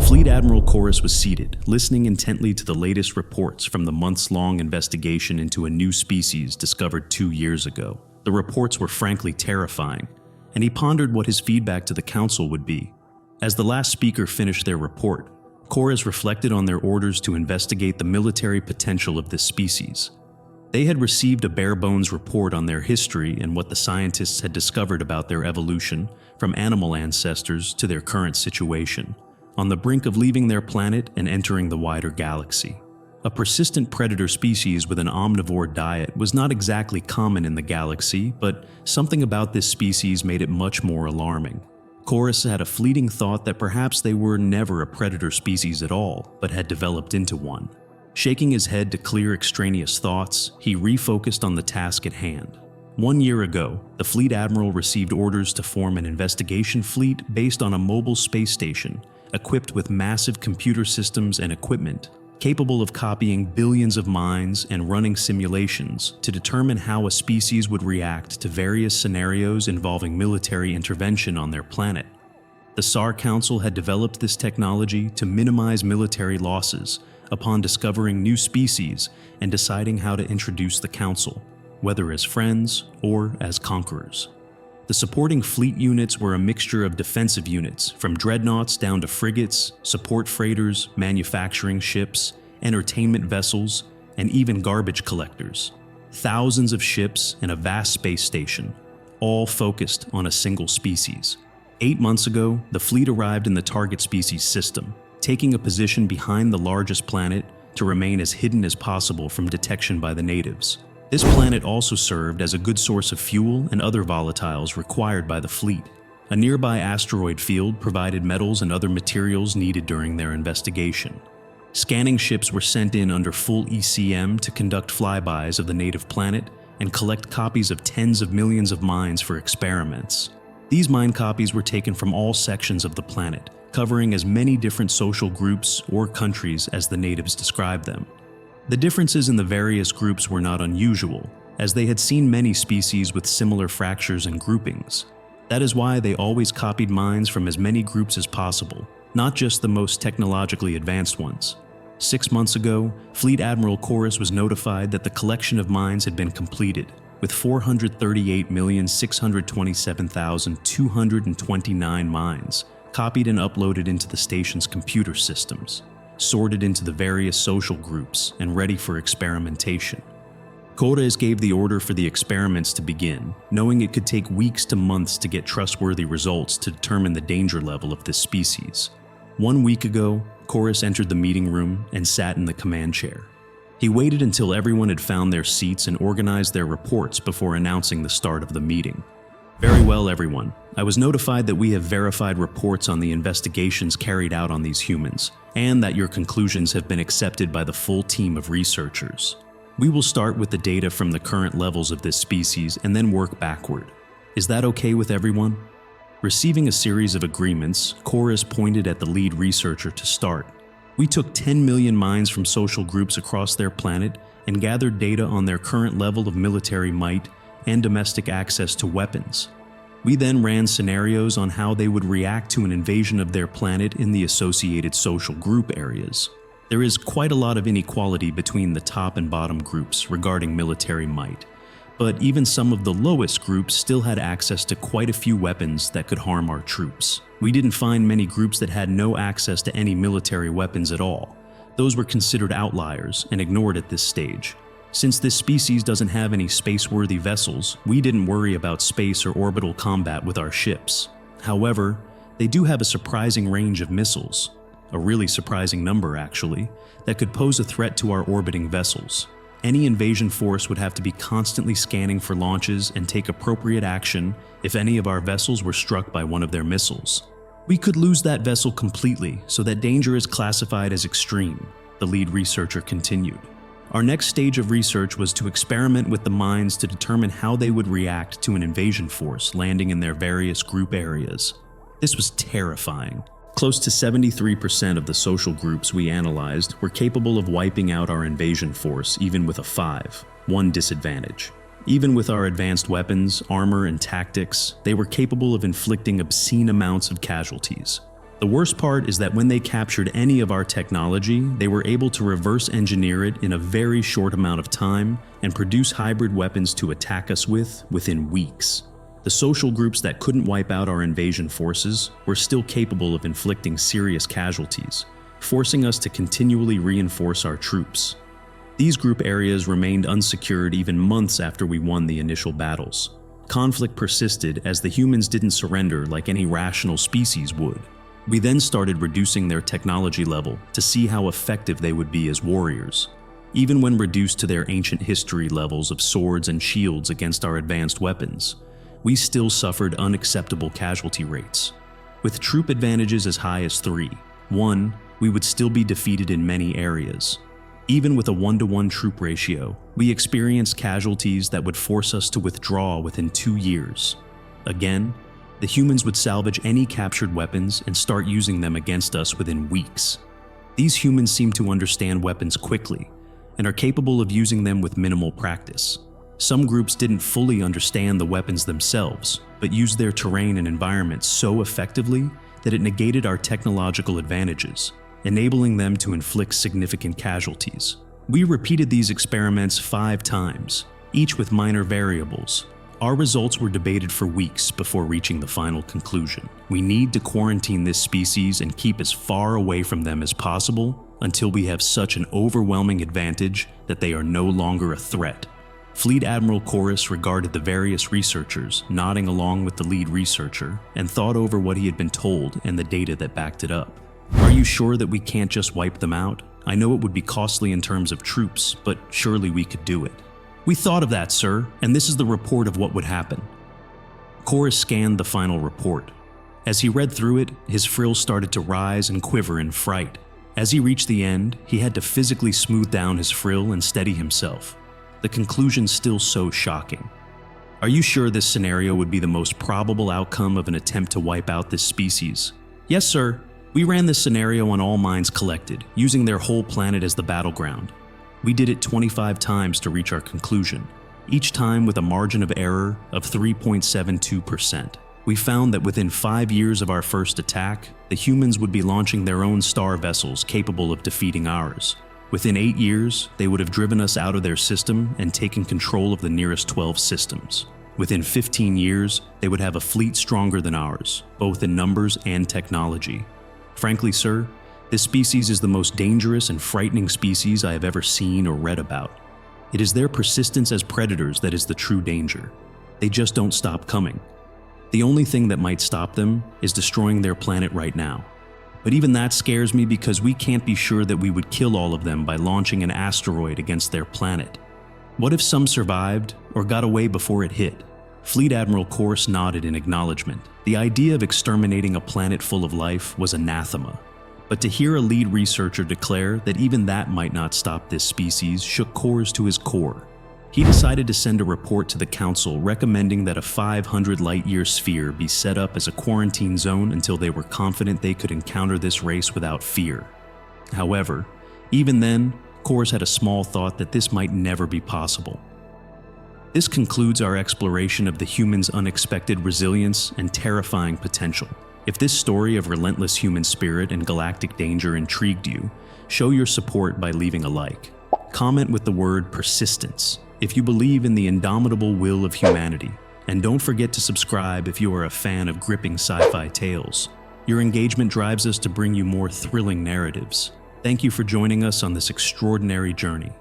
Fleet Admiral Kores was seated, listening intently to the latest reports from the months-long investigation into a new species discovered 2 years ago. The reports were frankly terrifying, and he pondered what his feedback to the Council would be. As the last speaker finished their report, Kores reflected on their orders to investigate the military potential of this species. They had received a bare-bones report on their history and what the scientists had discovered about their evolution, from animal ancestors to their current situation, on the brink of leaving their planet and entering the wider galaxy. A persistent predator species with an omnivore diet was not exactly common in the galaxy, but something about this species made it much more alarming. Kores had a fleeting thought that perhaps they were never a predator species at all, but had developed into one. Shaking his head to clear extraneous thoughts, he refocused on the task at hand. 1 year ago, the Fleet Admiral received orders to form an investigation fleet based on a mobile space station, equipped with massive computer systems and equipment, capable of copying billions of minds and running simulations to determine how a species would react to various scenarios involving military intervention on their planet. The SAR Council had developed this technology to minimize military losses upon discovering new species and deciding how to introduce the Council, whether as friends or as conquerors. The supporting fleet units were a mixture of defensive units, from dreadnoughts down to frigates, support freighters, manufacturing ships, entertainment vessels, and even garbage collectors. Thousands of ships and a vast space station, all focused on a single species. 8 months ago, the fleet arrived in the target species system, taking a position behind the largest planet to remain as hidden as possible from detection by the natives. This planet also served as a good source of fuel and other volatiles required by the fleet. A nearby asteroid field provided metals and other materials needed during their investigation. Scanning ships were sent in under full ECM to conduct flybys of the native planet and collect copies of tens of millions of minds for experiments. These mind copies were taken from all sections of the planet, covering as many different social groups or countries as the natives described them. The differences in the various groups were not unusual, as they had seen many species with similar fractures and groupings. That is why they always copied minds from as many groups as possible, not just the most technologically advanced ones. 6 months ago, Fleet Admiral Kores was notified that the collection of minds had been completed, with 438,627,229 minds copied and uploaded into the station's computer systems, sorted into the various social groups and ready for experimentation. Kores gave the order for the experiments to begin, knowing it could take weeks to months to get trustworthy results to determine the danger level of this species. 1 week ago, Kores entered the meeting room and sat in the command chair. He waited until everyone had found their seats and organized their reports before announcing the start of the meeting. Very well, everyone. I was notified that we have verified reports on the investigations carried out on these humans, and that your conclusions have been accepted by the full team of researchers. We will start with the data from the current levels of this species and then work backward. Is that okay with everyone? Receiving a series of agreements, Kores pointed at the lead researcher to start. We took 10 million minds from social groups across their planet and gathered data on their current level of military might and domestic access to weapons. We then ran scenarios on how they would react to an invasion of their planet in the associated social group areas. There is quite a lot of inequality between the top and bottom groups regarding military might, but even some of the lowest groups still had access to quite a few weapons that could harm our troops. We didn't find many groups that had no access to any military weapons at all. Those were considered outliers and ignored at this stage. Since this species doesn't have any space-worthy vessels, we didn't worry about space or orbital combat with our ships. However, they do have a surprising range of missiles, a really surprising number actually, that could pose a threat to our orbiting vessels. Any invasion force would have to be constantly scanning for launches and take appropriate action if any of our vessels were struck by one of their missiles. We could lose that vessel completely, so that danger is classified as extreme, the lead researcher continued. Our next stage of research was to experiment with the minds to determine how they would react to an invasion force landing in their various group areas. This was terrifying. Close to 73% of the social groups we analyzed were capable of wiping out our invasion force even with a 5, one disadvantage. Even with our advanced weapons, armor, and tactics, they were capable of inflicting obscene amounts of casualties. The worst part is that when they captured any of our technology, they were able to reverse engineer it in a very short amount of time and produce hybrid weapons to attack us with within weeks. The social groups that couldn't wipe out our invasion forces were still capable of inflicting serious casualties, forcing us to continually reinforce our troops. These group areas remained unsecured even months after we won the initial battles. Conflict persisted as the humans didn't surrender like any rational species would. We then started reducing their technology level to see how effective they would be as warriors. Even when reduced to their ancient history levels of swords and shields against our advanced weapons, we still suffered unacceptable casualty rates. With troop advantages as high as 3, we would still be defeated in many areas. Even with a 1-to-1 troop ratio, we experienced casualties that would force us to withdraw within 2 years. Again, the humans would salvage any captured weapons and start using them against us within weeks. These humans seem to understand weapons quickly and are capable of using them with minimal practice. Some groups didn't fully understand the weapons themselves, but used their terrain and environment so effectively that it negated our technological advantages, enabling them to inflict significant casualties. We repeated these experiments 5 times, each with minor variables. Our results were debated for weeks before reaching the final conclusion. We need to quarantine this species and keep as far away from them as possible until we have such an overwhelming advantage that they are no longer a threat. Fleet Admiral Kores regarded the various researchers, nodding along with the lead researcher, and thought over what he had been told and the data that backed it up. Are you sure that we can't just wipe them out? I know it would be costly in terms of troops, but surely we could do it. We thought of that, sir, and this is the report of what would happen. Kores scanned the final report. As he read through it, his frills started to rise and quiver in fright. As he reached the end, he had to physically smooth down his frill and steady himself. The conclusion still so shocking. Are you sure this scenario would be the most probable outcome of an attempt to wipe out this species? Yes, sir. We ran this scenario on all minds collected, using their whole planet as the battleground. We did it 25 times to reach our conclusion, each time with a margin of error of 3.72%. We found that within 5 years of our first attack, the humans would be launching their own star vessels capable of defeating ours. Within 8 years, they would have driven us out of their system and taken control of the nearest 12 systems. Within 15 years, they would have a fleet stronger than ours, both in numbers and technology. Frankly, sir, this species is the most dangerous and frightening species I have ever seen or read about. It is their persistence as predators that is the true danger. They just don't stop coming. The only thing that might stop them is destroying their planet right now. But even that scares me because we can't be sure that we would kill all of them by launching an asteroid against their planet. What if some survived or got away before it hit? Fleet Admiral Kores nodded in acknowledgement. The idea of exterminating a planet full of life was anathema. But to hear a lead researcher declare that even that might not stop this species shook Kores to his core. He decided to send a report to the Council recommending that a 500 light-year sphere be set up as a quarantine zone until they were confident they could encounter this race without fear. However, even then, Kores had a small thought that this might never be possible. This concludes our exploration of the humans' unexpected resilience and terrifying potential. If this story of relentless human spirit and galactic danger intrigued you, show your support by leaving a like. Comment with the word persistence if you believe in the indomitable will of humanity, and don't forget to subscribe if you are a fan of gripping sci-fi tales. Your engagement drives us to bring you more thrilling narratives. Thank you for joining us on this extraordinary journey.